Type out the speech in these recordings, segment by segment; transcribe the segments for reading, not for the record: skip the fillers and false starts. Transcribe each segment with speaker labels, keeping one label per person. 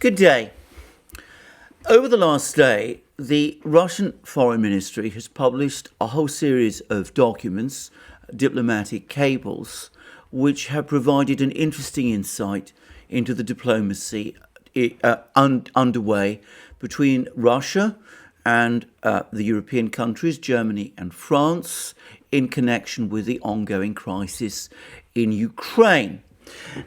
Speaker 1: Good day. Over the last day, the Russian Foreign Ministry has published a whole series of documents, diplomatic cables, which have provided an interesting insight into the diplomacy underway between Russia and the European countries, Germany and France, in connection with the ongoing crisis in Ukraine.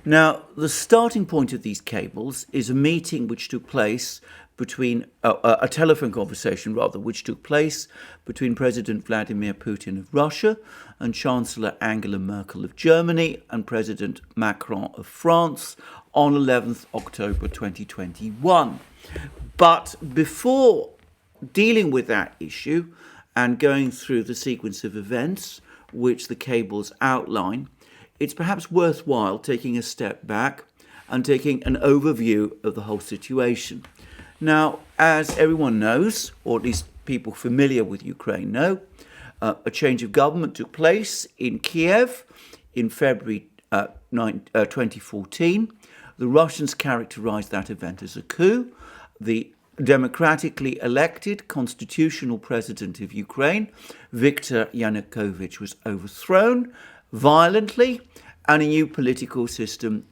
Speaker 1: Now, the starting point of these cables is a meeting which took place between, a telephone conversation rather, which took place between President Vladimir Putin of Russia and Chancellor Angela Merkel of Germany and President Macron of France on 11th October 2021. But before dealing with that issue and going through the sequence of events which the cables outline, it's perhaps worthwhile taking a step back and taking an overview of the whole situation. Now, as everyone knows, or at least people familiar with Ukraine know, a change of government took place in Kiev in February 2014. The Russians characterized that event as a coup. The democratically elected constitutional president of Ukraine, Viktor Yanukovych, was overthrown violently, and a new political system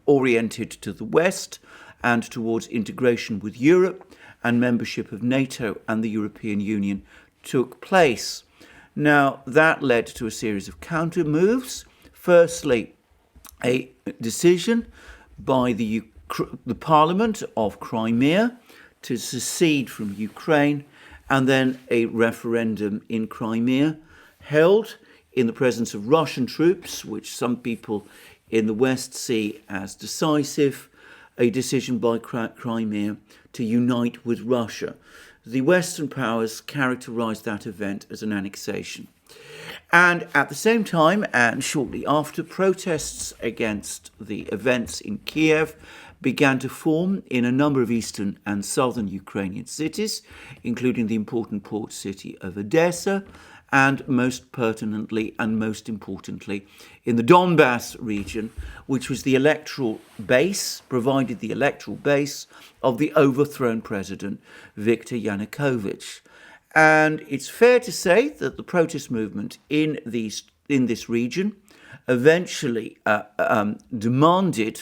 Speaker 1: oriented to the West and towards integration with Europe and membership of NATO and the European Union took place. Now, that led to a series of counter moves. Firstly, a decision by the Parliament of Crimea to secede from Ukraine, and then a referendum in Crimea held in the presence of Russian troops, which some people in the West see as decisive, a decision by Crimea to unite with Russia. The Western powers characterized that event as an annexation. And at the same time, and shortly after, protests against the events in Kiev began to form in a number of eastern and southern Ukrainian cities, including the important port city of Odessa, and most pertinently and most importantly in the Donbass region, which was the electoral base, provided the electoral base of the overthrown president, Viktor Yanukovych. And it's fair to say that the protest movement in this region eventually demanded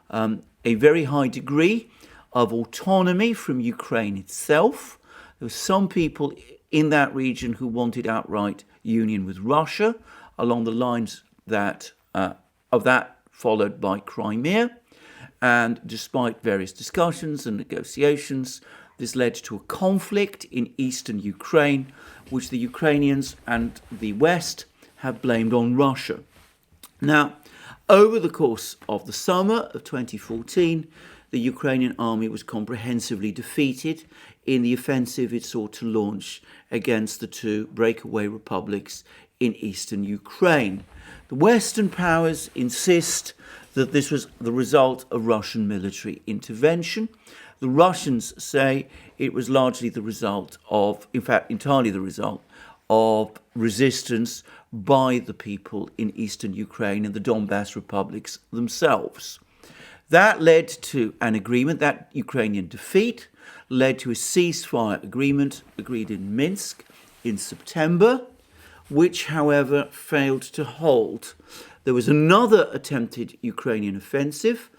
Speaker 1: a very high degree of autonomy from Ukraine itself. There were some people in that region who wanted outright union with Russia, along the lines of that followed by Crimea. And despite various discussions and negotiations, this led to a conflict in eastern Ukraine, which the Ukrainians and the West have blamed on Russia. Now, over the course of the summer of 2014, the Ukrainian army was comprehensively defeated in the offensive it sought to launch against the two breakaway republics in eastern Ukraine. The Western powers insist that this was the result of Russian military intervention. The Russians say it was largely the result of, in fact, entirely the result of resistance by the people in eastern Ukraine and the Donbass republics themselves. That led to an agreement. That Ukrainian defeat led to a ceasefire agreement agreed in Minsk in September, which, however, failed to hold. There was another attempted Ukrainian offensive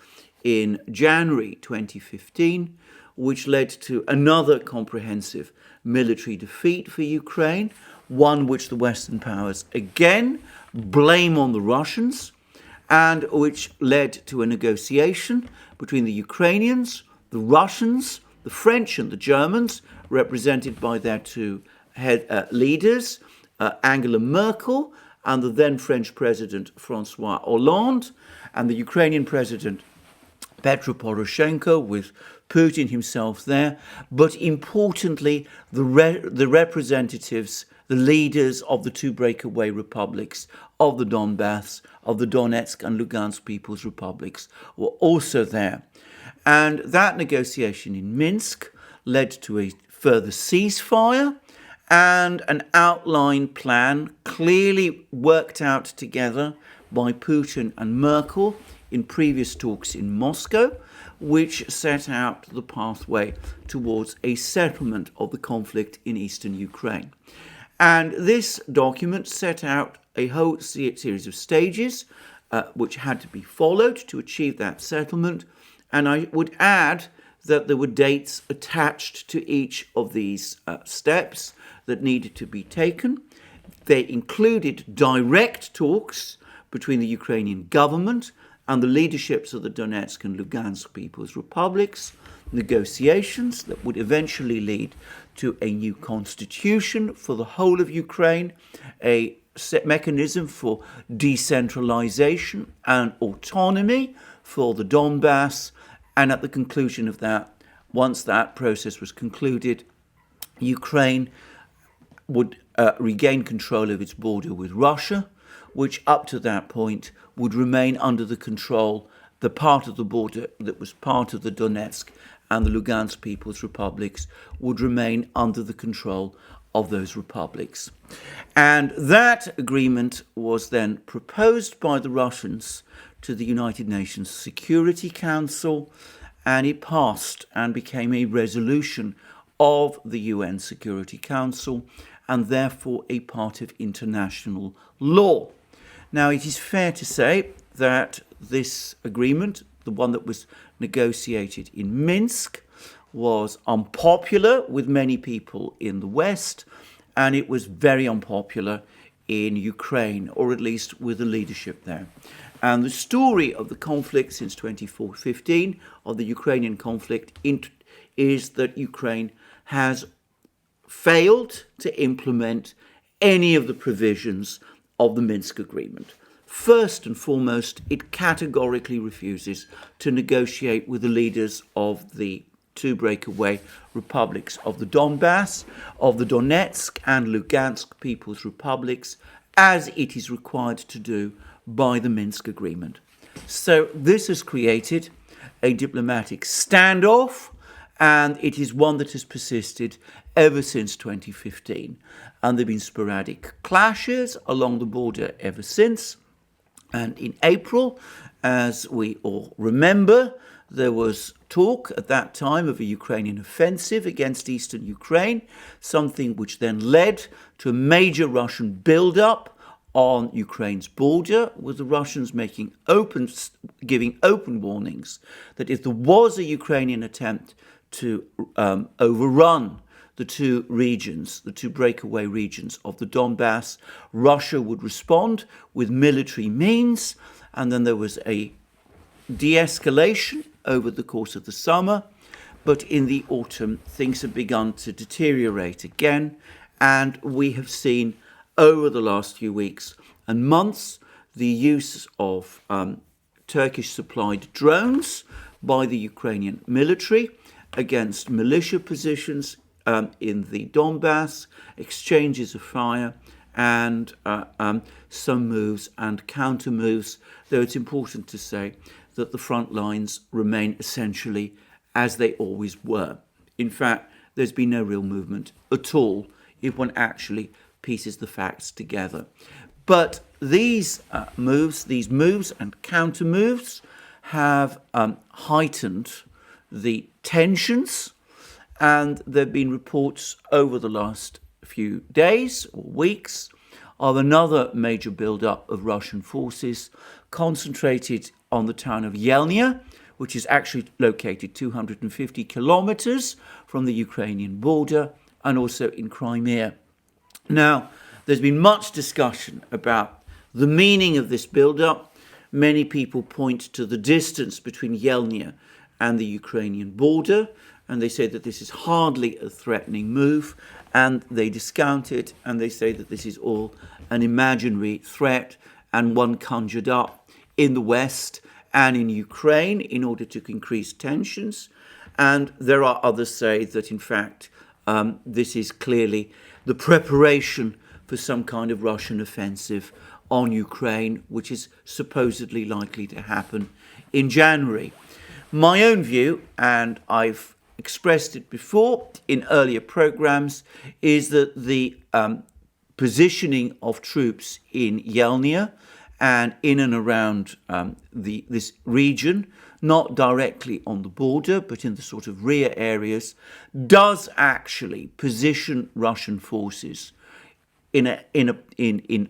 Speaker 1: in January 2015, which led to another comprehensive military defeat for Ukraine, one which the Western powers again blame on the Russians, and which led to a negotiation between the Ukrainians, the Russians, the French and the Germans, represented by their two leaders, Angela Merkel and the then French President François Hollande, and the Ukrainian President Petro Poroshenko, with Putin himself there, but importantly, the representatives, the leaders of the two breakaway republics of the Donbass, of the Donetsk and Lugansk People's Republics, were also there. And that negotiation in Minsk led to a further ceasefire and an outline plan clearly worked out together by Putin and Merkel in previous talks in Moscow, which set out the pathway towards a settlement of the conflict in eastern Ukraine. And this document set out a whole series of stages which had to be followed to achieve that settlement. And I would add that there were dates attached to each of these steps that needed to be taken. They included direct talks between the Ukrainian government and the leaderships of the Donetsk and Lugansk People's Republics, negotiations that would eventually lead to a new constitution for the whole of Ukraine, a mechanism for decentralization and autonomy for the Donbass, and at the conclusion of that, once that process was concluded, Ukraine would regain control of its border with Russia, which up to that point would remain under the control, the part of the border that was part of the Donetsk and the Lugansk People's Republics would remain under the control of those republics. And that agreement was then proposed by the Russians to the United Nations Security Council, and it passed and became a resolution of the UN Security Council and therefore a part of international law. Now, it is fair to say that this agreement, the one that was negotiated in Minsk, was unpopular with many people in the West, and it was very unpopular in Ukraine, or at least with the leadership there. And the story of the conflict since 2015, of the Ukrainian conflict, is that Ukraine has failed to implement any of the provisions of the Minsk agreement. First and foremost, it categorically refuses to negotiate with the leaders of the two breakaway republics of the Donbass, of the Donetsk and Lugansk People's Republics, as it is required to do by the Minsk agreement. So this has created a diplomatic standoff, and it is one that has persisted ever since 2015. And there have been sporadic clashes along the border ever since. And in April, as we all remember, there was talk at that time of a Ukrainian offensive against eastern Ukraine, something which then led to a major Russian build-up on Ukraine's border, with the Russians giving open warnings that if there was a Ukrainian attempt to overrun the two regions, the two breakaway regions of the Donbass, Russia would respond with military means. And then there was a de-escalation over the course of the summer. But in the autumn, things have begun to deteriorate again. And we have seen over the last few weeks and months the use of Turkish-supplied drones by the Ukrainian military against militia positions in the Donbass, exchanges of fire, and some moves and counter moves, though it's important to say that the front lines remain essentially as they always were. In fact, there's been no real movement at all if one actually pieces the facts together. But these moves and counter moves have heightened the tensions, and there have been reports over the last few days or weeks of another major build-up of Russian forces concentrated on the town of Yelnya, which is actually located 250 kilometers from the Ukrainian border, and also in Crimea. Now, there's been much discussion about the meaning of this build-up. Many people point to the distance between Yelnya and the Ukrainian border, and they say that this is hardly a threatening move, and they discount it, and they say that this is all an imaginary threat and one conjured up in the West and in Ukraine in order to increase tensions. And there are others say that, in fact, this is clearly the preparation for some kind of Russian offensive on Ukraine, which is supposedly likely to happen in January. My own view, and I've expressed it before in earlier programs, is that the positioning of troops in Yelnya and in and around this region not directly on the border, but in the sort of rear areas, does actually position Russian forces in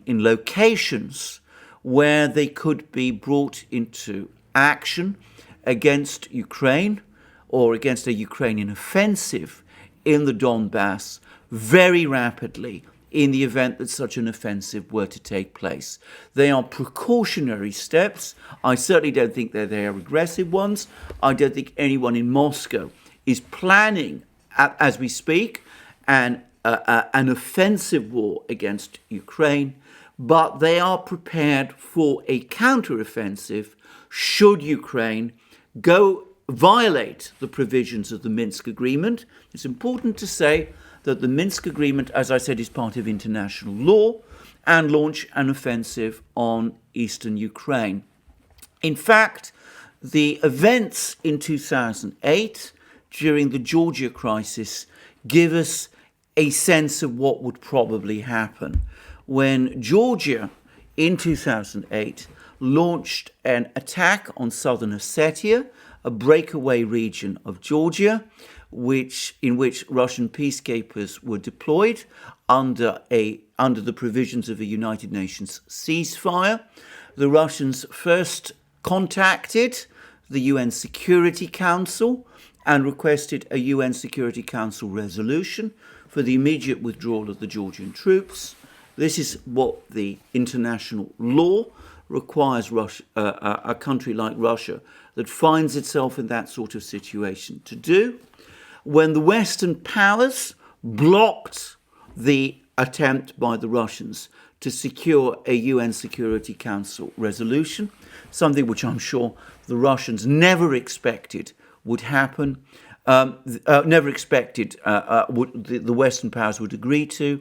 Speaker 1: locations where they could be brought into action against Ukraine or against a Ukrainian offensive in the Donbass very rapidly in the event that such an offensive were to take place. They are precautionary steps. I certainly don't think they are aggressive ones. I don't think anyone in Moscow is planning, as we speak, an offensive war against Ukraine, but they are prepared for a counteroffensive should Ukraine go violate the provisions of the Minsk Agreement. It's important to say that the Minsk Agreement, as I said, is part of international law, and launch an offensive on eastern Ukraine. In fact, the events in 2008 during the Georgia crisis give us a sense of what would probably happen when Georgia in 2008 launched an attack on southern Ossetia, a breakaway region of Georgia, in which Russian peacekeepers were deployed under the provisions of a United Nations ceasefire. The Russians first contacted the UN Security Council and requested a UN Security Council resolution for the immediate withdrawal of the Georgian troops. This is what the international law requires a country like Russia that finds itself in that sort of situation to do. When the Western powers blocked the attempt by the Russians to secure a UN Security Council resolution, something which I'm sure the Russians never expected would happen, the Western powers would agree to,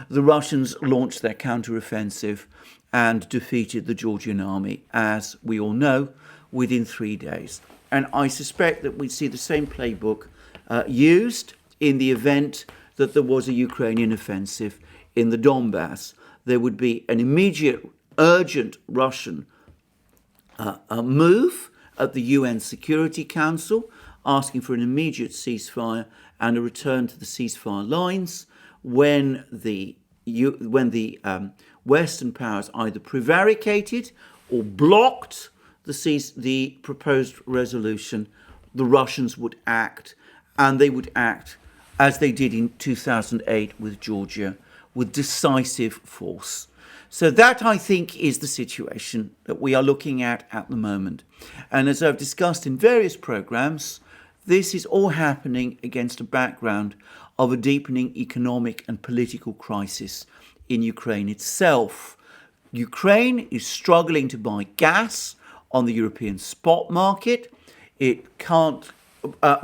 Speaker 1: the Russians launched their counteroffensive and defeated the Georgian army, as we all know, within 3 days. And I suspect that we'd see the same playbook used in the event that there was a Ukrainian offensive in the Donbass. There would be an immediate, urgent Russian move at the UN Security Council, asking for an immediate ceasefire and a return to the ceasefire lines when the Western powers either prevaricated or blocked the proposed resolution. The Russians would act, and they would act as they did in 2008 with Georgia, with decisive force. So that, I think, is the situation that we are looking at the moment. And as I've discussed in various programs, this is all happening against a background of a deepening economic and political crisis in Ukraine itself. Ukraine is struggling to buy gas on the European spot market. It can't,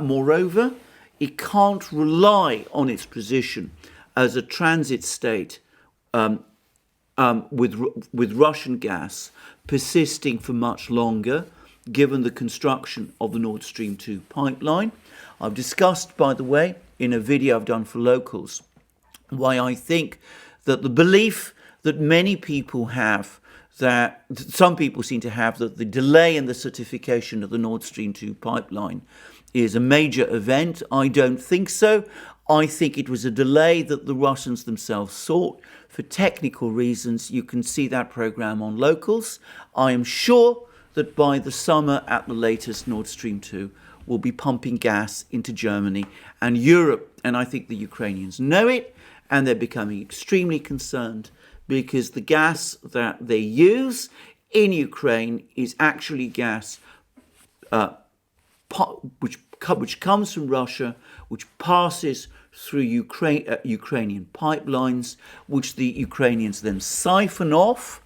Speaker 1: moreover, it can't rely on its position as a transit state with Russian gas persisting for much longer, given the construction of the Nord Stream 2 pipeline. I've discussed, by the way, in a video I've done for locals, why I think that the belief that many people have, that some people seem to have, that the delay in the certification of the Nord Stream 2 pipeline is a major event. I don't think so. I think it was a delay that the Russians themselves sought for technical reasons. You can see that program on locals. I am sure that by the summer at the latest, Nord Stream 2 will be pumping gas into Germany and Europe. And I think the Ukrainians know it, and they're becoming extremely concerned because the gas that they use in Ukraine is actually gas which comes from Russia, which passes through Ukrainian pipelines, which the Ukrainians then siphon off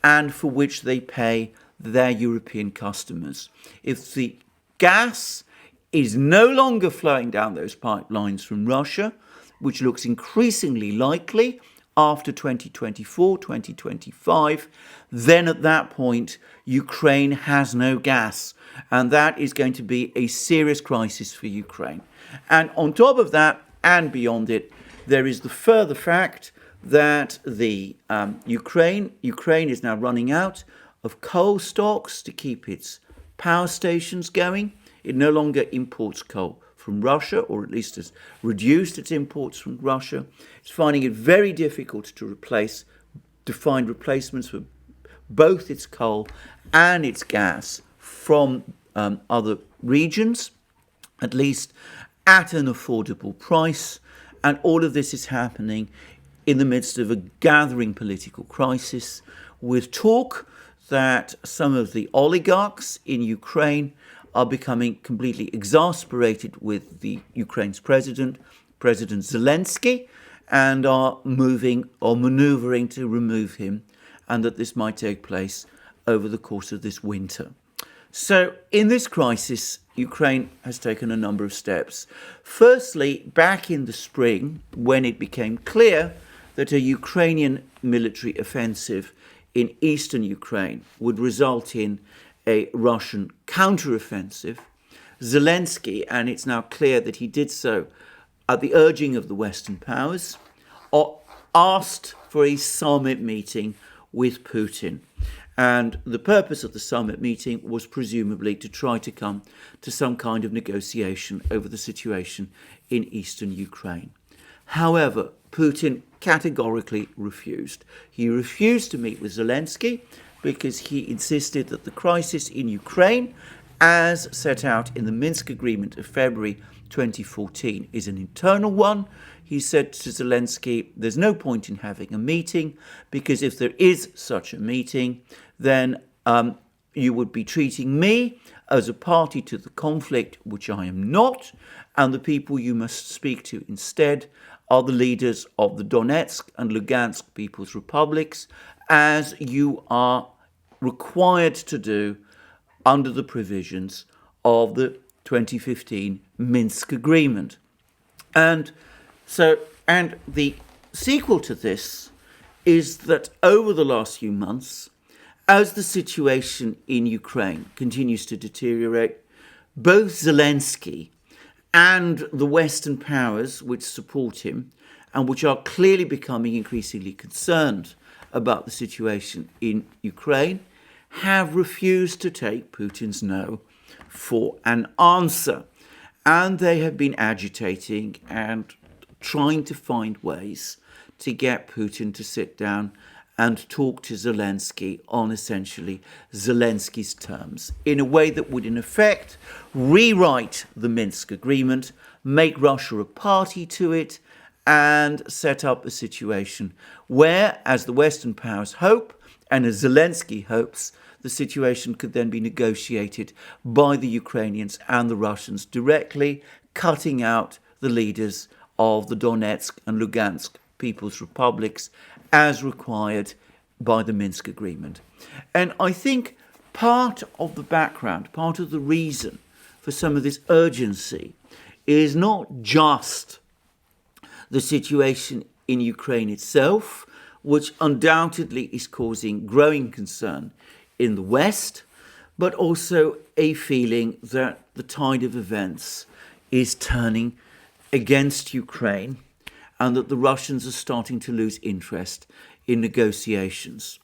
Speaker 1: and for which they pay their European customers. If the gas is no longer flowing down those pipelines from Russia, which looks increasingly likely after 2024, 2025, then at that point, Ukraine has no gas. And that is going to be a serious crisis for Ukraine. And on top of that, and beyond it, there is the further fact that the Ukraine is now running out of coal stocks to keep its power stations going. It no longer imports coal from Russia, or at least has reduced its imports from Russia. It's finding it very difficult to find replacements for both its coal and its gas from other regions, at least at an affordable price. And all of this is happening in the midst of a gathering political crisis, with talk that some of the oligarchs in Ukraine are becoming completely exasperated with the Ukraine's President Zelensky, and are moving or maneuvering to remove him, and that this might take place over the course of this winter. So in this crisis, Ukraine has taken a number of steps. Firstly, back in the spring, when it became clear that a Ukrainian military offensive in eastern Ukraine would result in a Russian counteroffensive, Zelensky, and it's now clear that he did so at the urging of the Western powers, asked for a summit meeting with Putin. And the purpose of the summit meeting was presumably to try to come to some kind of negotiation over the situation in eastern Ukraine. However, Putin categorically refused. He refused to meet with Zelensky because he insisted that the crisis in Ukraine, as set out in the Minsk Agreement of February 2014, is an internal one. He said to Zelensky, there's no point in having a meeting, because if there is such a meeting, then you would be treating me as a party to the conflict, which I am not, and the people you must speak to instead are the leaders of the Donetsk and Lugansk People's Republics, as you are required to do under the provisions of the 2015 Minsk Agreement. And the sequel to this is that over the last few months, as the situation in Ukraine continues to deteriorate, both Zelensky and the Western powers which support him, and which are clearly becoming increasingly concerned about the situation in Ukraine, have refused to take Putin's no for an answer. And they have been agitating and trying to find ways to get Putin to sit down and talk to Zelensky on essentially Zelensky's terms, in a way that would in effect rewrite the Minsk Agreement, make Russia a party to it, and set up a situation where, as the Western powers hope, and as Zelensky hopes, the situation could then be negotiated by the Ukrainians and the Russians directly, cutting out the leaders of the Donetsk and Lugansk People's Republics as required by the Minsk Agreement. And I think part of the background, part of the reason for some of this urgency is not just the situation in Ukraine itself, which undoubtedly is causing growing concern in the West, but also a feeling that the tide of events is turning against Ukraine, and that the Russians are starting to lose interest in negotiations.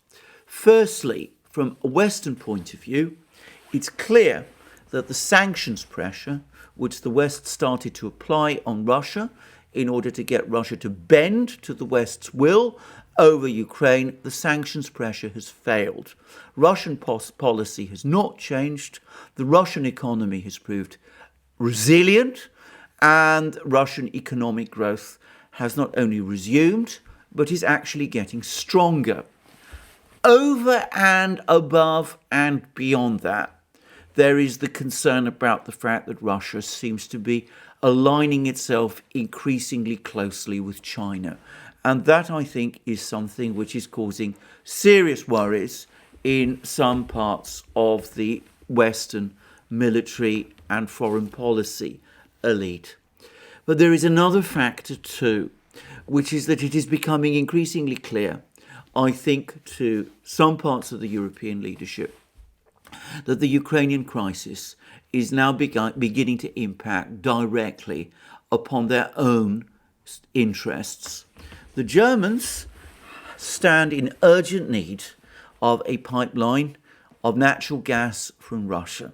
Speaker 1: Firstly, from a Western point of view, it's clear that the sanctions pressure, which the West started to apply on Russia in order to get Russia to bend to the West's will over Ukraine, the sanctions pressure has failed. Russian policy has not changed. The Russian economy has proved resilient, and Russian economic growth has not only resumed, but is actually getting stronger. Over and above and beyond that, there is the concern about the fact that Russia seems to be aligning itself increasingly closely with China. And that, I think, is something which is causing serious worries in some parts of the Western military and foreign policy elite. But there is another factor too, which is that it is becoming increasingly clear, I think, to some parts of the European leadership, that the Ukrainian crisis is now beginning to impact directly upon their own interests. The Germans stand in urgent need of a pipeline of natural gas from Russia.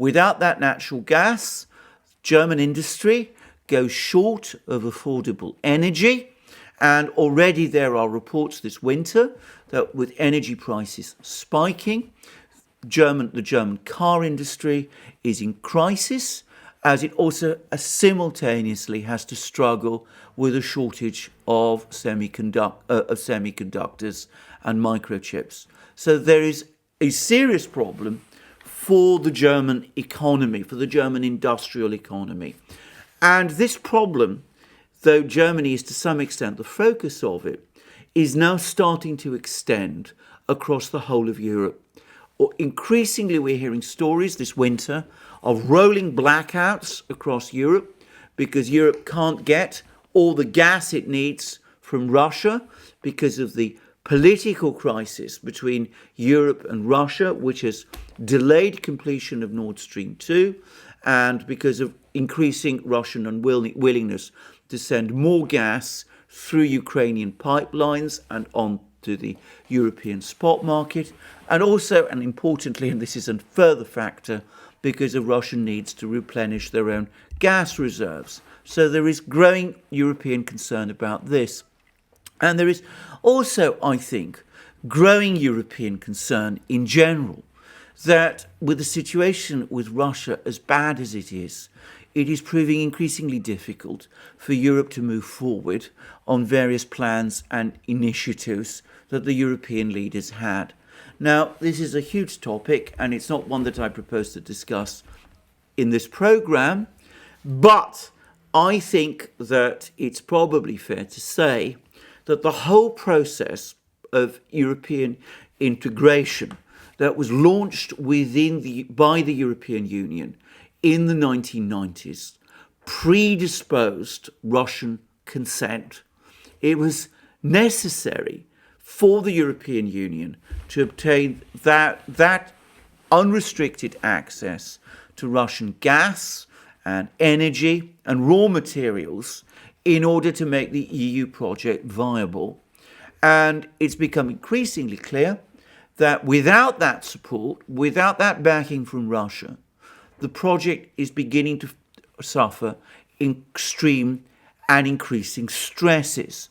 Speaker 1: Without that natural gas, German industry goes short of affordable energy. And already there are reports this winter that with energy prices spiking, the German car industry is in crisis, as it also simultaneously has to struggle with a shortage of semiconductors and microchips. So there is a serious problem for the German economy, for the German industrial economy. And this problem, though Germany is to some extent the focus of it, is now starting to extend across the whole of Europe. Increasingly, we're hearing stories this winter of rolling blackouts across Europe because Europe can't get all the gas it needs from Russia because of the political crisis between Europe and Russia, which has delayed completion of Nord Stream 2, and because of increasing Russian unwillingness to send more gas through Ukrainian pipelines and onto the European spot market, and also, and importantly, and this is a further factor, because of Russian needs to replenish their own gas reserves. So there is growing European concern about this. And there is also, I think, growing European concern in general that with the situation with Russia as bad as it is proving increasingly difficult for Europe to move forward on various plans and initiatives that the European leaders had. Now, this is a huge topic, and it's not one that I propose to discuss in this program, but I think that it's probably fair to say that the whole process of European integration that was launched by the European Union in the 1990s predisposed Russian consent. It was necessary for the European Union to obtain that unrestricted access to Russian gas and energy and raw materials in order to make the EU project viable. And it's become increasingly clear that without that support, without that backing from Russia, the project is beginning to suffer extreme and increasing stresses.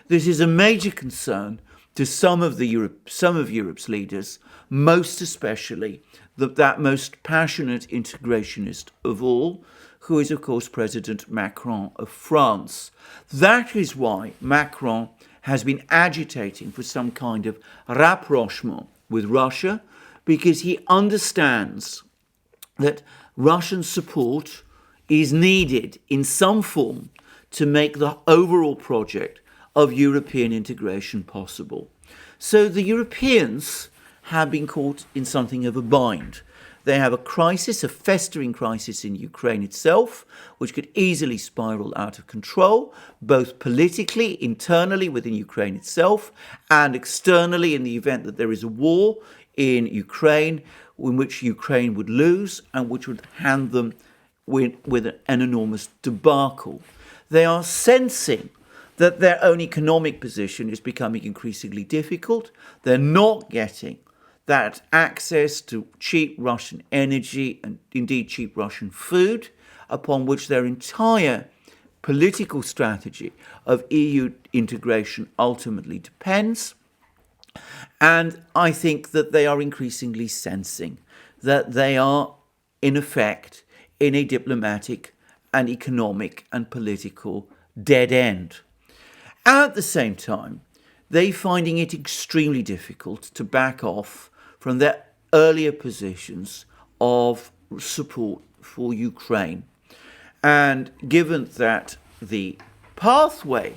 Speaker 1: This is a major concern to some of Europe's leaders, most especially that most passionate integrationist of all, who is, of course, President Macron of France. That is why Macron has been agitating for some kind of rapprochement with Russia, because he understands that Russian support is needed in some form to make the overall project of European integration possible. So the Europeans have been caught in something of a bind. They have a crisis, a festering crisis in Ukraine itself, which could easily spiral out of control, both politically, internally within Ukraine itself, and externally in the event that there is a war in Ukraine, in which Ukraine would lose and which would hand them with an enormous debacle. They are sensing that their own economic position is becoming increasingly difficult. They're not getting that access to cheap Russian energy and indeed cheap Russian food, upon which their entire political strategy of EU integration ultimately depends. And I think that they are increasingly sensing that they are, in effect, in a diplomatic and economic and political dead end. At the same time, they're finding it extremely difficult to back off from their earlier positions of support for Ukraine. And given that the pathway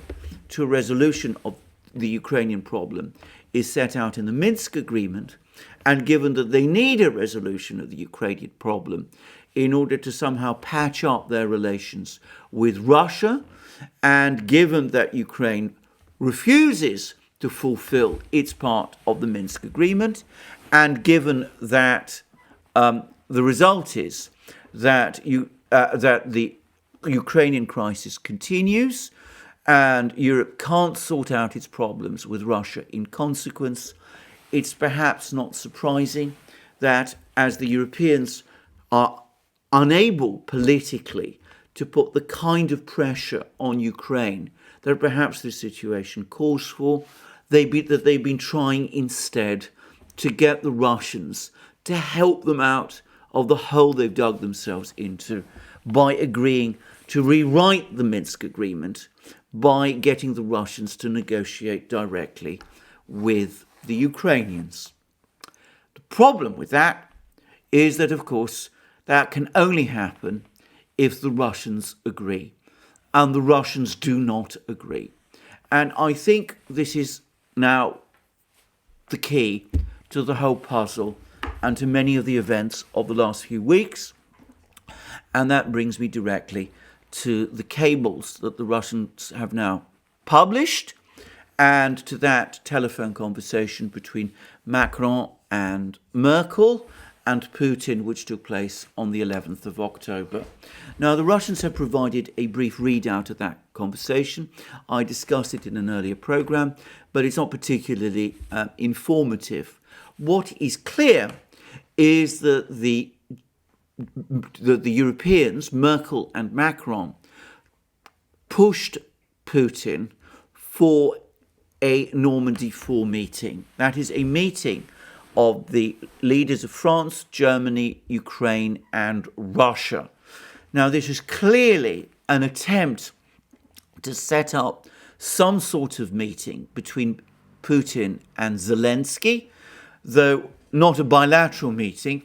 Speaker 1: to a resolution of the Ukrainian problem is set out in the Minsk agreement, and given that they need a resolution of the Ukrainian problem in order to somehow patch up their relations with Russia, and given that Ukraine refuses to fulfill its part of the Minsk agreement, and given that the result is that the Ukrainian crisis continues and Europe can't sort out its problems with Russia in consequence, it's perhaps not surprising that as the Europeans are unable politically to put the kind of pressure on Ukraine that perhaps this situation calls for, that they've been trying instead to get the Russians to help them out of the hole they've dug themselves into by agreeing to rewrite the Minsk agreement, by getting the Russians to negotiate directly with the Ukrainians. The problem with that is that, of course, that can only happen if the Russians agree, and the Russians do not agree. And I think this is now the key to the whole puzzle and to many of the events of the last few weeks. And that brings me directly to the cables that the Russians have now published, and to that telephone conversation between Macron and Merkel and Putin, which took place on the 11th of October. Now, the Russians have provided a brief readout of that conversation. I discussed it in an earlier program, but it's not particularly informative. What is clear is that the Europeans, Merkel and Macron, pushed Putin for a Normandy 4 meeting. That is a meeting of the leaders of France, Germany, Ukraine, and Russia. Now, this is clearly an attempt to set up some sort of meeting between Putin and Zelensky, though not a bilateral meeting,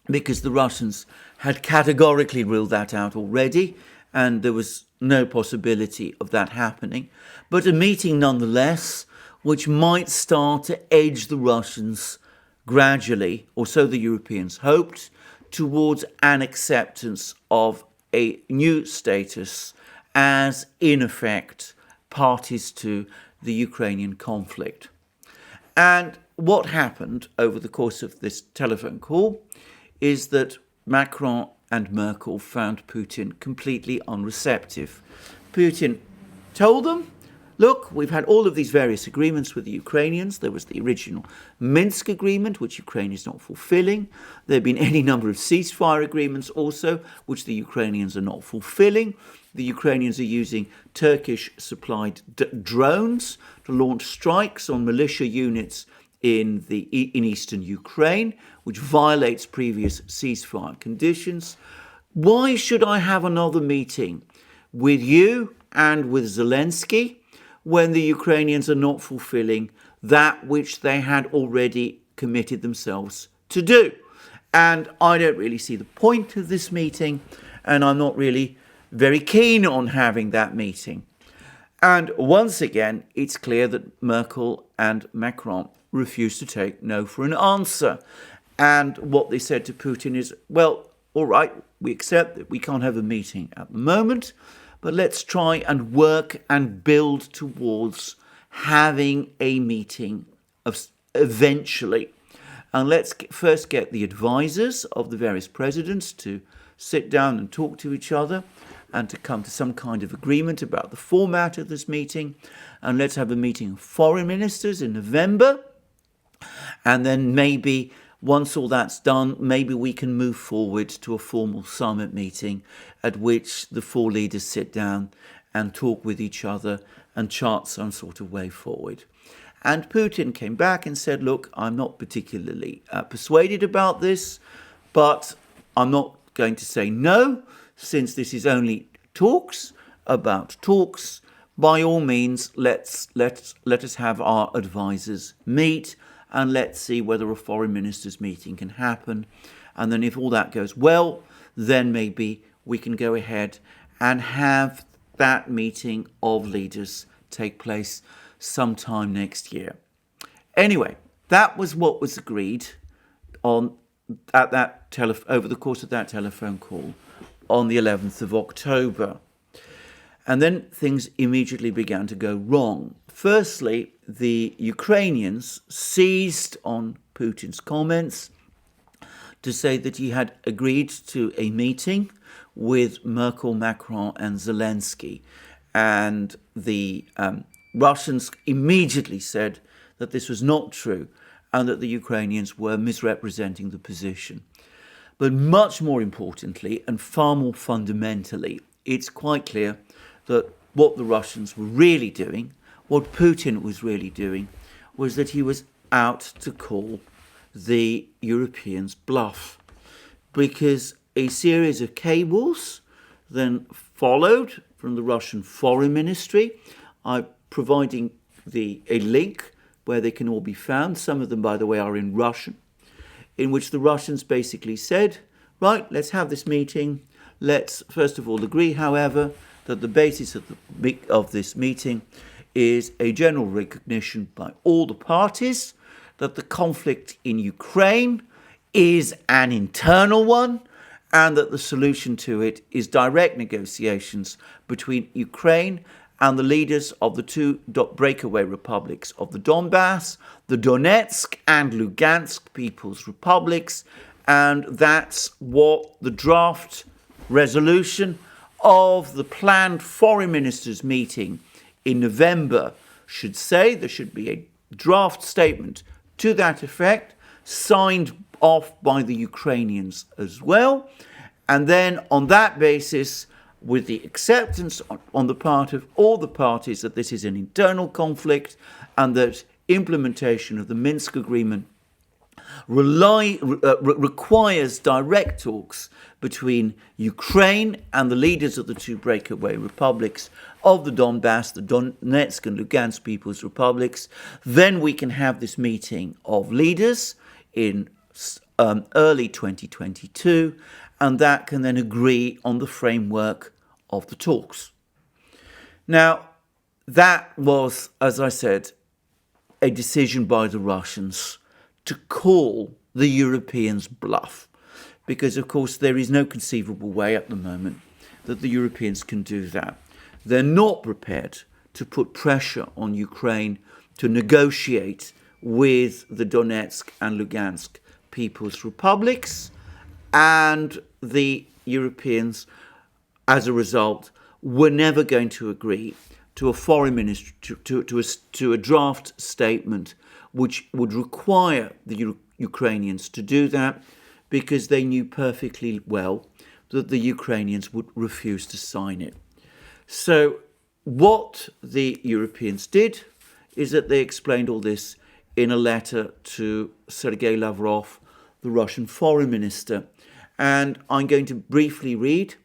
Speaker 1: because the Russians had categorically ruled that out already, and there was no possibility of that happening, but a meeting nonetheless, which might start to edge the Russians gradually, or so the Europeans hoped, towards an acceptance of a new status as, in effect, parties to the Ukrainian conflict. And what happened over the course of this telephone call is that Macron and Merkel found Putin completely unreceptive. Putin told them, look, we've had all of these various agreements with the Ukrainians. There was the original Minsk agreement, which Ukraine is not fulfilling. There have been any number of ceasefire agreements also, which the Ukrainians are not fulfilling. The Ukrainians are using Turkish-supplied drones to launch strikes on militia units in eastern Ukraine, which violates previous ceasefire conditions. Why should I have another meeting with you and with Zelensky when the Ukrainians are not fulfilling that which they had already committed themselves to do? And I don't really see the point of this meeting, and I'm not really very keen on having that meeting. And once again, it's clear that Merkel and Macron refused to take no for an answer. And what they said to Putin is, well, all right, we accept that we can't have a meeting at the moment, but let's try and work and build towards having a meeting eventually. And let's first get the advisors of the various presidents to sit down and talk to each other and to come to some kind of agreement about the format of this meeting. And let's have a meeting of foreign ministers in November. And then maybe once all that's done, maybe we can move forward to a formal summit meeting at which the four leaders sit down and talk with each other and chart some sort of way forward. And Putin came back and said, look, I'm not particularly persuaded about this, but I'm not going to say no, since this is only talks about talks. By all means, let us have our advisors meet, and let's see whether a foreign ministers meeting can happen. And then if all that goes well, then maybe we can go ahead and have that meeting of leaders take place sometime next year. Anyway, that was what was agreed on over the course of that telephone call on the 11th of October. And then things immediately began to go wrong. Firstly, the Ukrainians seized on Putin's comments to say that he had agreed to a meeting with Merkel, Macron, and Zelensky. And the Russians immediately said that this was not true and that the Ukrainians were misrepresenting the position. But much more importantly, and far more fundamentally, it's quite clear that what the Russians were really doing, what Putin was really doing, was that he was out to call the Europeans bluff. Because a series of cables then followed from the Russian Foreign Ministry. I'm providing a link where they can all be found. Some of them, by the way, are in Russian, in which the Russians basically said, right, let's have this meeting. Let's first of all agree, however, that the basis of this meeting is a general recognition by all the parties that the conflict in Ukraine is an internal one, and that the solution to it is direct negotiations between Ukraine and the leaders of the two breakaway republics of the Donbass, the Donetsk and Lugansk People's Republics, and that's what the draft resolution of the planned foreign ministers' meeting in November should say. There should be a draft statement to that effect, signed off by the Ukrainians as well. And then on that basis, with the acceptance on the part of all the parties that this is an internal conflict and that implementation of the Minsk agreement requires direct talks between Ukraine and the leaders of the two breakaway republics of the Donbass, the Donetsk and Lugansk People's Republics, then we can have this meeting of leaders in early 2022, and that can then agree on the framework of the talks. Now, that was, as I said, a decision by the Russians to call the Europeans bluff, because, of course, there is no conceivable way at the moment that the Europeans can do that. They're not prepared to put pressure on Ukraine to negotiate with the Donetsk and Lugansk People's Republics, and the Europeans, as a result, were never going to agree to a foreign ministry, to a draft statement which would require the Ukrainians to do that, because they knew perfectly well that the Ukrainians would refuse to sign it. So what the Europeans did is that they explained all this in a letter to Sergei Lavrov, the Russian foreign minister. And I'm going to briefly read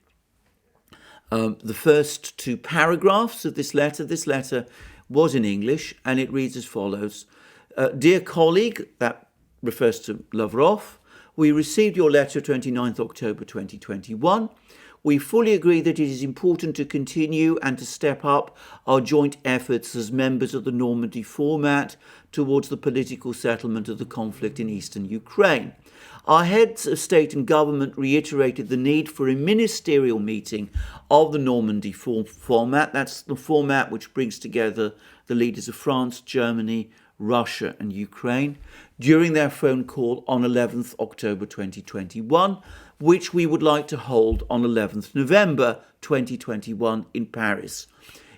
Speaker 1: the first two paragraphs of this letter. This letter was in English, and it reads as follows. Dear colleague, that refers to Lavrov, we received your letter 29th October 2021. We fully agree that it is important to continue and to step up our joint efforts as members of the Normandy format towards the political settlement of the conflict in eastern Ukraine. Our heads of state and government reiterated the need for a ministerial meeting of the Normandy format. That's the format which brings together the leaders of France, Germany, Russia and Ukraine during their phone call on 11th October 2021, which we would like to hold on 11th November 2021 in Paris.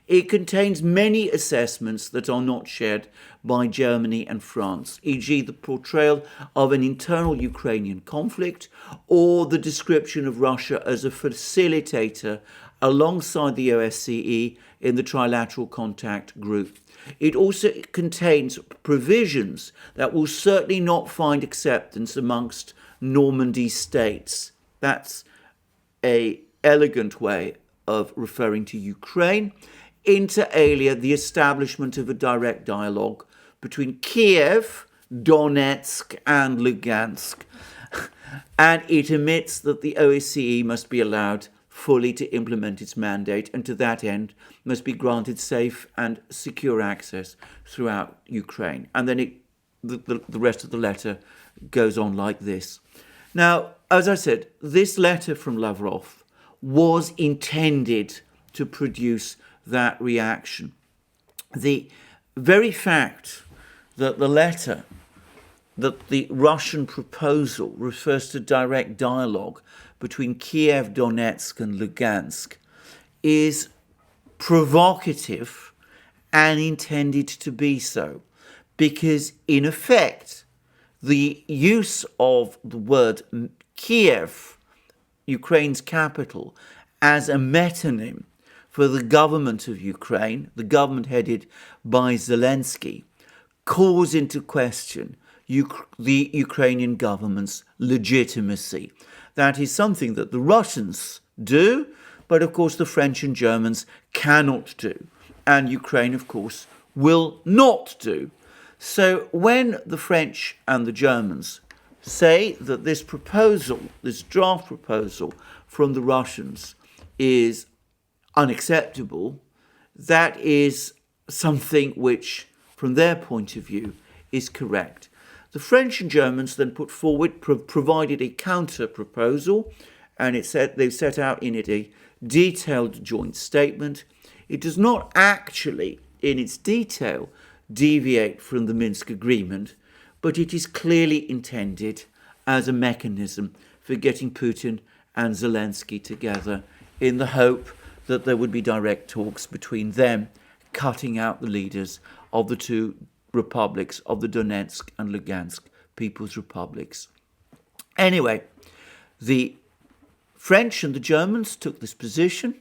Speaker 1: It contains many assessments that are not shared by Germany and France, e.g. the portrayal of an internal Ukrainian conflict or the description of Russia as a facilitator alongside the ODYSEE in the trilateral contact group. It also contains provisions that will certainly not find acceptance amongst Normandy states. That's an elegant way of referring to Ukraine. Inter alia, the establishment of a direct dialogue between Kiev, Donetsk and Lugansk. And it admits that the ODYSEE must be allowed fully to implement its mandate, and to that end must be granted safe and secure access throughout Ukraine. And then the rest of the letter goes on like this. Now, as I said, this letter from Lavrov was intended to produce that reaction. The very fact that the letter, that the Russian proposal refers to direct dialogue between Kiev, Donetsk and Lugansk is provocative and intended to be so, because in effect the use of the word Kiev, Ukraine's capital, as a metonym for the government of Ukraine, the government headed by Zelensky, calls into question the Ukrainian government's legitimacy. That is something that the Russians do, but of course the French and Germans cannot do, and Ukraine, of course, will not do. So when the French and the Germans say that this proposal, this draft proposal from the Russians is unacceptable, that is something which, from their point of view, is correct. The French and Germans then put forward, provided a counter proposal, and they've set out in it a detailed joint statement. It does not actually, in its detail, deviate from the Minsk agreement, but it is clearly intended as a mechanism for getting Putin and Zelensky together in the hope that there would be direct talks between them, cutting out the leaders of the two republics of the Donetsk and Lugansk People's Republics. Anyway, the French and the Germans took this position,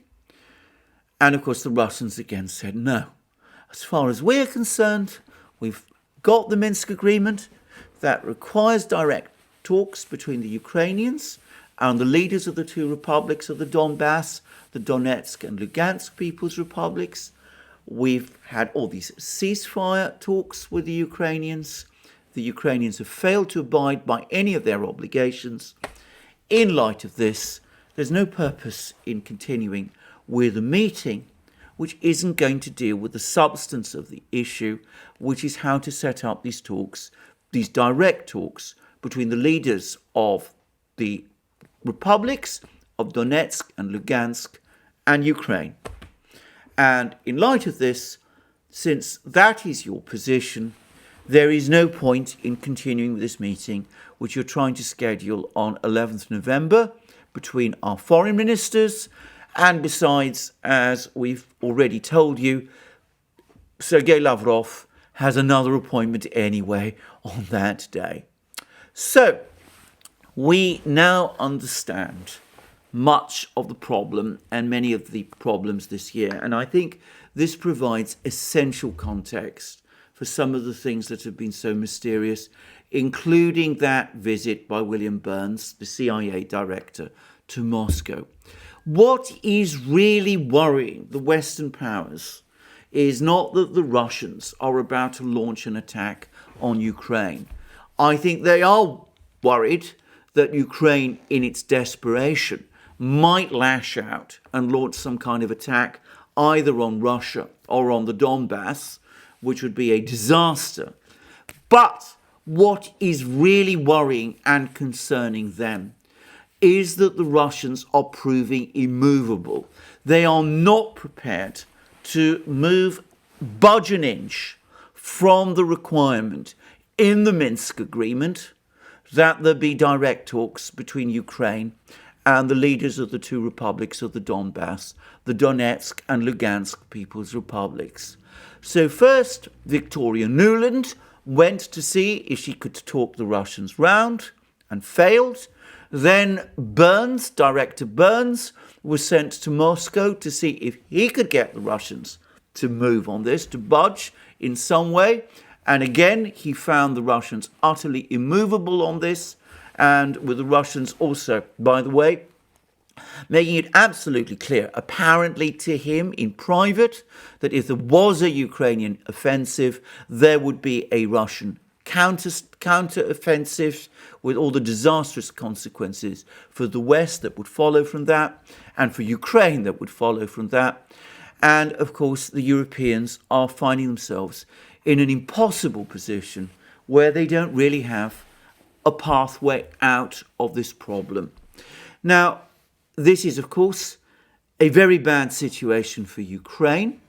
Speaker 1: and of course the Russians again said no. As far as we're concerned, we've got the Minsk agreement that requires direct talks between the Ukrainians and the leaders of the two republics of the Donbass, the Donetsk and Lugansk People's Republics. We've had all these ceasefire talks with the Ukrainians. The Ukrainians have failed to abide by any of their obligations. In light of this, there's no purpose in continuing with a meeting which isn't going to deal with the substance of the issue, which is how to set up these talks, these direct talks between the leaders of the republics of Donetsk and Lugansk and Ukraine. And in light of this, since that is your position, there is no point in continuing this meeting, which you're trying to schedule on 11th November between our foreign ministers. And besides, as we've already told you, Sergei Lavrov has another appointment anyway on that day. So we now understand much of the problem and many of the problems this year. And I think this provides essential context for some of the things that have been so mysterious, including that visit by William Burns, the CIA director, to Moscow. What is really worrying the Western powers is not that the Russians are about to launch an attack on Ukraine. I think they are worried that Ukraine, in its desperation, might lash out and launch some kind of attack either on Russia or on the Donbass, which would be a disaster. But what is really worrying and concerning them is that the Russians are proving immovable. They are not prepared to budge an inch from the requirement in the Minsk agreement that there be direct talks between Ukraine and the leaders of the two republics of the Donbass, the Donetsk and Lugansk People's Republics. So first, Victoria Nuland went to see if she could talk the Russians round and failed. Then Burns, Director Burns, was sent to Moscow to see if he could get the Russians to move on this, to budge in some way. And again, he found the Russians utterly immovable on this, and with the Russians also, by the way, making it absolutely clear, apparently to him in private, that if there was a Ukrainian offensive, there would be a Russian counter-offensive with all the disastrous consequences for the West that would follow from that, and for Ukraine that would follow from that. And of course, the Europeans are finding themselves in an impossible position where they don't really have a pathway out of this problem. Now, this is, of course, a very bad situation for Ukraine.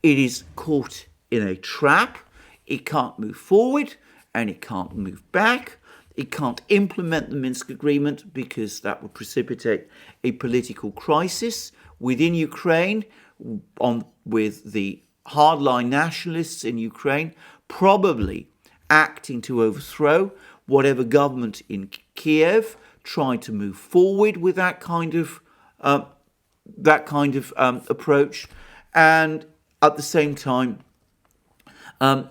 Speaker 1: It is caught in a trap. It can't move forward and it can't move back. It can't implement the Minsk agreement because that would precipitate a political crisis within Ukraine with the hardline nationalists in Ukraine probably acting to overthrow whatever government in Kiev tried to move forward with that kind of approach, and at the same time, a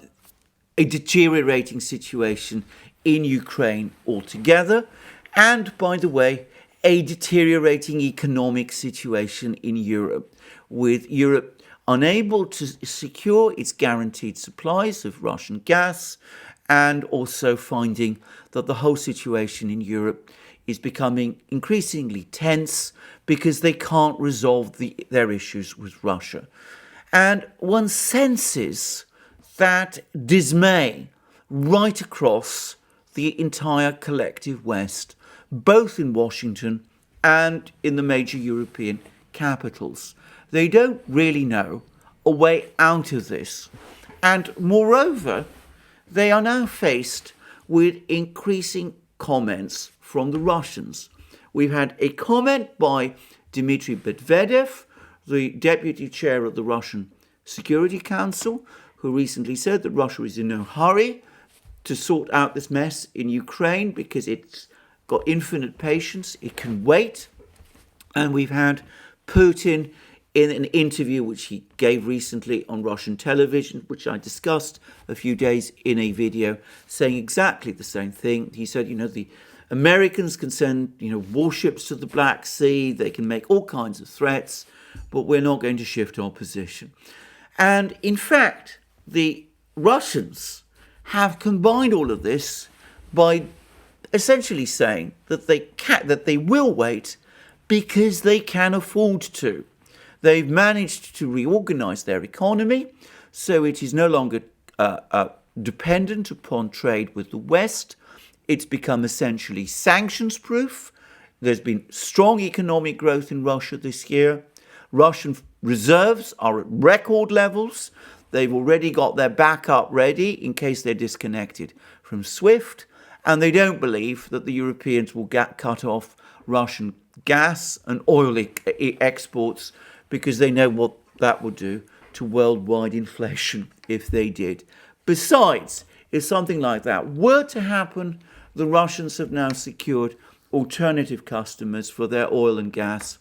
Speaker 1: deteriorating situation in Ukraine altogether, and by the way, a deteriorating economic situation in Europe, with Europe unable to secure its guaranteed supplies of Russian gas, and also finding that the whole situation in Europe is becoming increasingly tense because they can't resolve their issues with Russia. And one senses that dismay right across the entire collective West, both in Washington and in the major European capitals. They don't really know a way out of this. And moreover, they are now faced with increasing comments from the Russians. We've had a comment by Dmitry Medvedev, the deputy chair of the Russian Security Council, who recently said that Russia is in no hurry to sort out this mess in Ukraine because it's got infinite patience, it can wait. And we've had Putin in an interview which he gave recently on Russian television, which I discussed a few days in a video, saying exactly the same thing. He said, the Americans can send, warships to the Black Sea, they can make all kinds of threats, but we're not going to shift our position. And in fact, the Russians have combined all of this by essentially saying that they will wait because they can afford to. They've managed to reorganize their economy, so it is no longer dependent upon trade with the West. It's become essentially sanctions-proof. There's been strong economic growth in Russia this year. Russian reserves are at record levels. They've already got their backup ready in case they're disconnected from SWIFT. And they don't believe that the Europeans will cut off Russian gas and oil exports, because they know what that would do to worldwide inflation if they did. Besides, if something like that were to happen, the Russians have now secured alternative customers for their oil and gas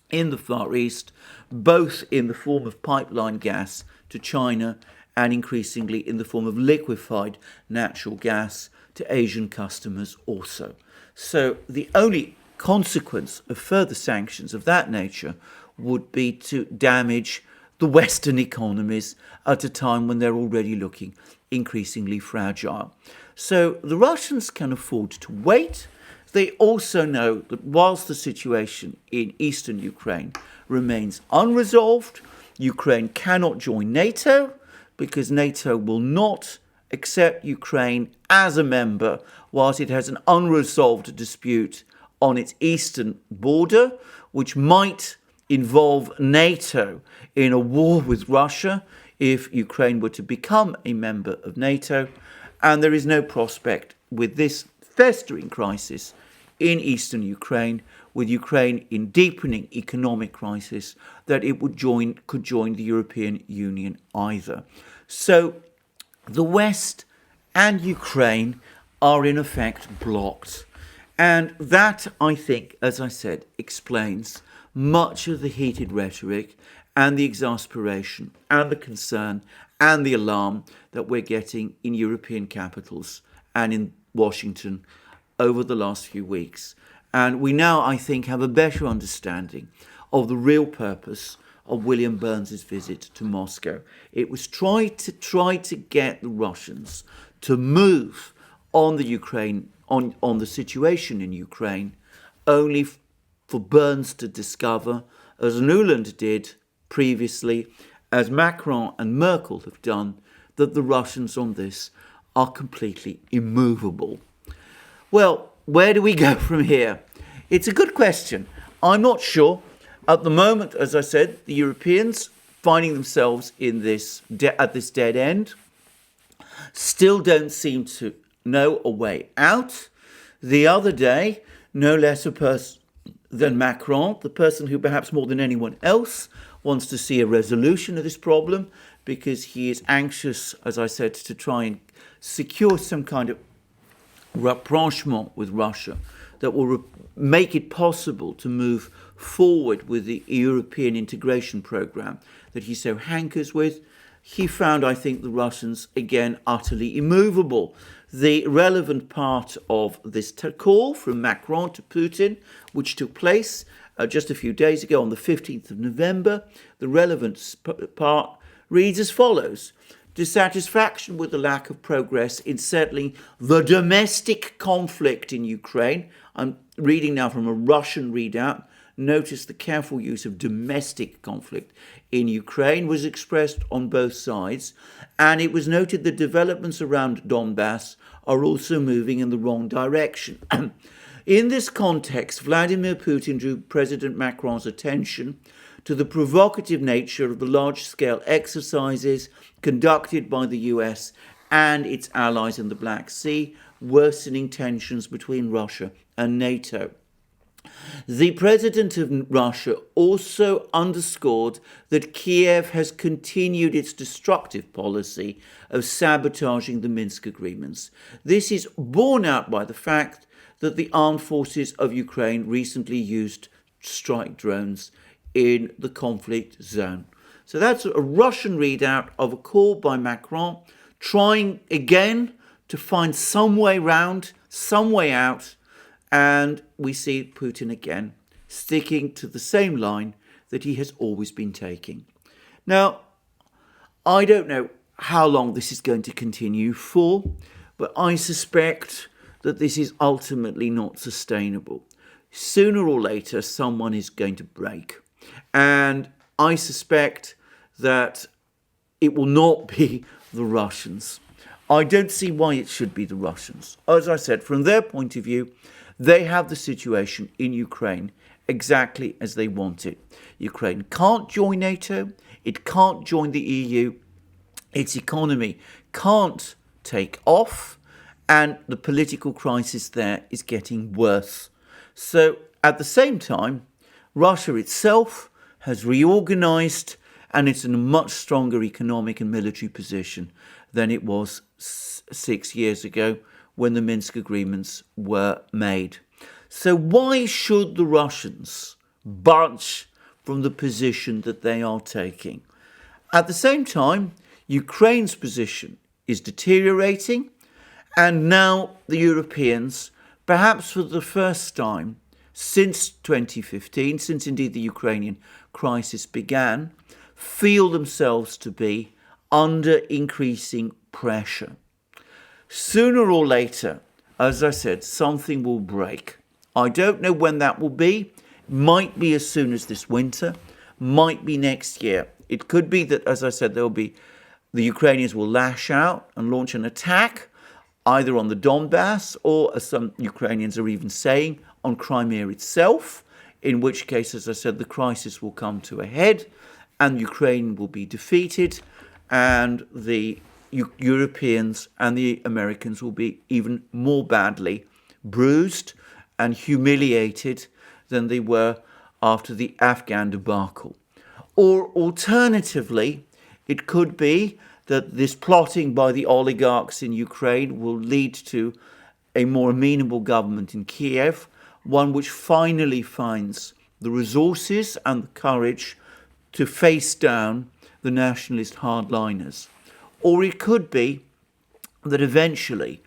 Speaker 1: in the Far East, both in the form of pipeline gas to China and increasingly in the form of liquefied natural gas to Asian customers also. So the only consequence of further sanctions of that nature would be to damage the Western economies at a time when they're already looking increasingly fragile. So the Russians can afford to wait. They also know that whilst the situation in eastern Ukraine remains unresolved, Ukraine cannot join NATO because NATO will not accept Ukraine as a member whilst it has an unresolved dispute on its eastern border, which might involve NATO in a war with Russia if Ukraine were to become a member of NATO. And there is no prospect with this festering crisis in eastern Ukraine, with Ukraine in deepening economic crisis, that it could join the European Union either. So the West and Ukraine are in effect blocked. And that, I think, as I said, explains much of the heated rhetoric and the exasperation and the concern and the alarm that we're getting in European capitals and in Washington over the last few weeks. And we now, I think, have a better understanding of the real purpose of William Burns's visit to Moscow. It was try to get the Russians to move on the Ukraine, on the situation in Ukraine, only for Burns to discover, as Nuland did previously, as Macron and Merkel have done, that the Russians on this are completely immovable. Well, where do we go from here? It's a good question. I'm not sure. At the moment, as I said, the Europeans finding themselves in at this dead end still don't seem to know a way out. The other day, no less a person than Macron, the person who perhaps more than anyone else wants to see a resolution of this problem, because he is anxious, as I said, to try and secure some kind of rapprochement with Russia that will make it possible to move forward with the European integration program that he so hankers with, he found, I think, the Russians, again, utterly immovable. The relevant part of this call from Macron to Putin, which took place just a few days ago on the 15th of November, the relevant part reads as follows: dissatisfaction with the lack of progress in settling the domestic conflict in Ukraine. I'm reading now from a Russian readout. Notice the careful use of domestic conflict in Ukraine was expressed on both sides, and it was noted that developments around Donbass are also moving in the wrong direction. In this context, Vladimir Putin drew President Macron's attention to the provocative nature of the large-scale exercises conducted by the US and its allies in the Black Sea, worsening tensions between Russia and NATO. The president of Russia also underscored that Kiev has continued its destructive policy of sabotaging the Minsk agreements. This is borne out by the fact that the armed forces of Ukraine recently used strike drones in the conflict zone. So that's a Russian readout of a call by Macron, trying again to find some way round, some way out, and we see Putin again sticking to the same line that he has always been taking. Now, I don't know how long this is going to continue for, but I suspect that this is ultimately not sustainable. Sooner or later, someone is going to break. And I suspect that it will not be the Russians. I don't see why it should be the Russians. As I said, from their point of view, they have the situation in Ukraine exactly as they want it. Ukraine can't join NATO. It can't join the EU. Its economy can't take off. And the political crisis there is getting worse. So at the same time, Russia itself has reorganized, and it's in a much stronger economic and military position than it was 6 years ago when the Minsk agreements were made. So why should the Russians budge from the position that they are taking? At the same time, Ukraine's position is deteriorating, and now the Europeans, perhaps for the first time since 2015, since indeed the Ukrainian crisis began, feel themselves to be under increasing pressure. Sooner or later, as I said, something will break. I don't know when that will be. Might be as soon as this winter, might be next year. It could be that, as I said, the Ukrainians will lash out and launch an attack either on the Donbass or, as some Ukrainians are even saying, on Crimea itself, in which case, as I said, the crisis will come to a head and Ukraine will be defeated, and the Europeans and the Americans will be even more badly bruised and humiliated than they were after the Afghan debacle. Or alternatively, it could be that this plotting by the oligarchs in Ukraine will lead to a more amenable government in Kiev, one which finally finds the resources and the courage to face down the nationalist hardliners. Or it could be that eventually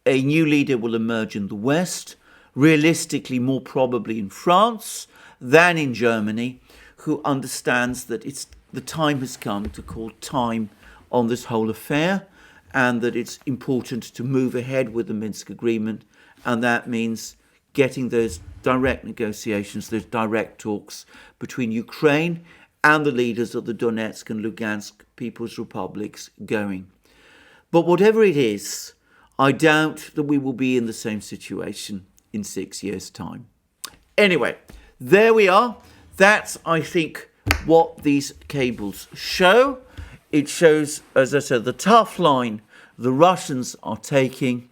Speaker 1: a new leader will emerge in the West, realistically more probably in France than in Germany, who understands that the time has come to call time on this whole affair, and that it's important to move ahead with the Minsk agreement, and that means getting those direct negotiations, those direct talks between Ukraine and the leaders of the Donetsk and Lugansk People's Republics going. But whatever it is, I doubt that we will be in the same situation in 6 years' time. Anyway, there we are. That's, I think, what these cables show. It shows, as I said, the tough line the Russians are taking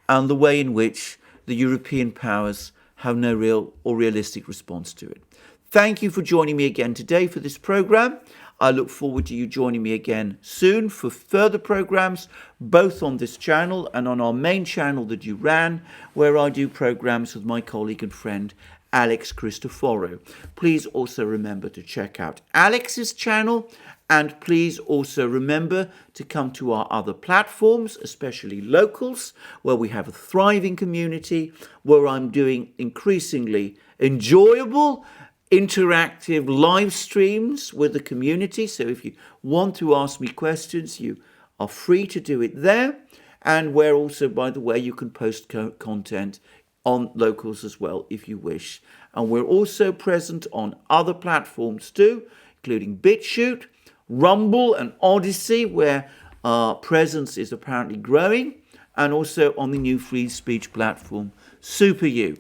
Speaker 1: and the way in which the European powers have no real or realistic response to it. Thank you for joining me again today for this program. I look forward to you joining me again soon for further programs, both on this channel and on our main channel, the Duran, where I do programs with my colleague and friend, Alex Christoforou. Please also remember to check out Alex's channel, and please also remember to come to our other platforms, especially Locals, where we have a thriving community, where I'm doing increasingly enjoyable, interactive live streams with the community. So if you want to ask me questions, you are free to do it there. And where also, by the way, you can post content on Locals as well if you wish. And we're also present on other platforms too, including BitChute, Rumble and ODYSEE, where our presence is apparently growing, and also on the new free speech platform, SuperU.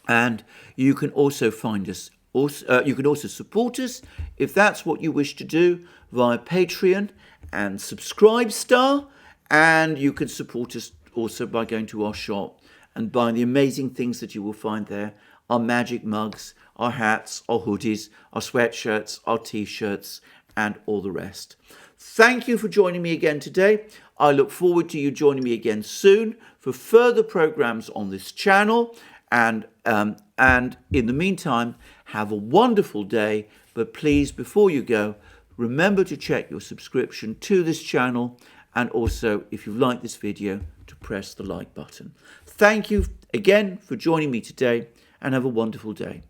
Speaker 1: And you can also find us, you can also support us if that's what you wish to do via Patreon and Subscribestar, and you can support us also by going to our shop and buying the amazing things that you will find there, our magic mugs, our hats, our hoodies, our sweatshirts, our t-shirts, and all the rest. Thank you for joining me again today. I look forward to you joining me again soon for further programs on this channel. And in the meantime, have a wonderful day. But please, before you go, remember to check your subscription to this channel. And also, if you like this video, to press the like button. Thank you again for joining me today, and have a wonderful day.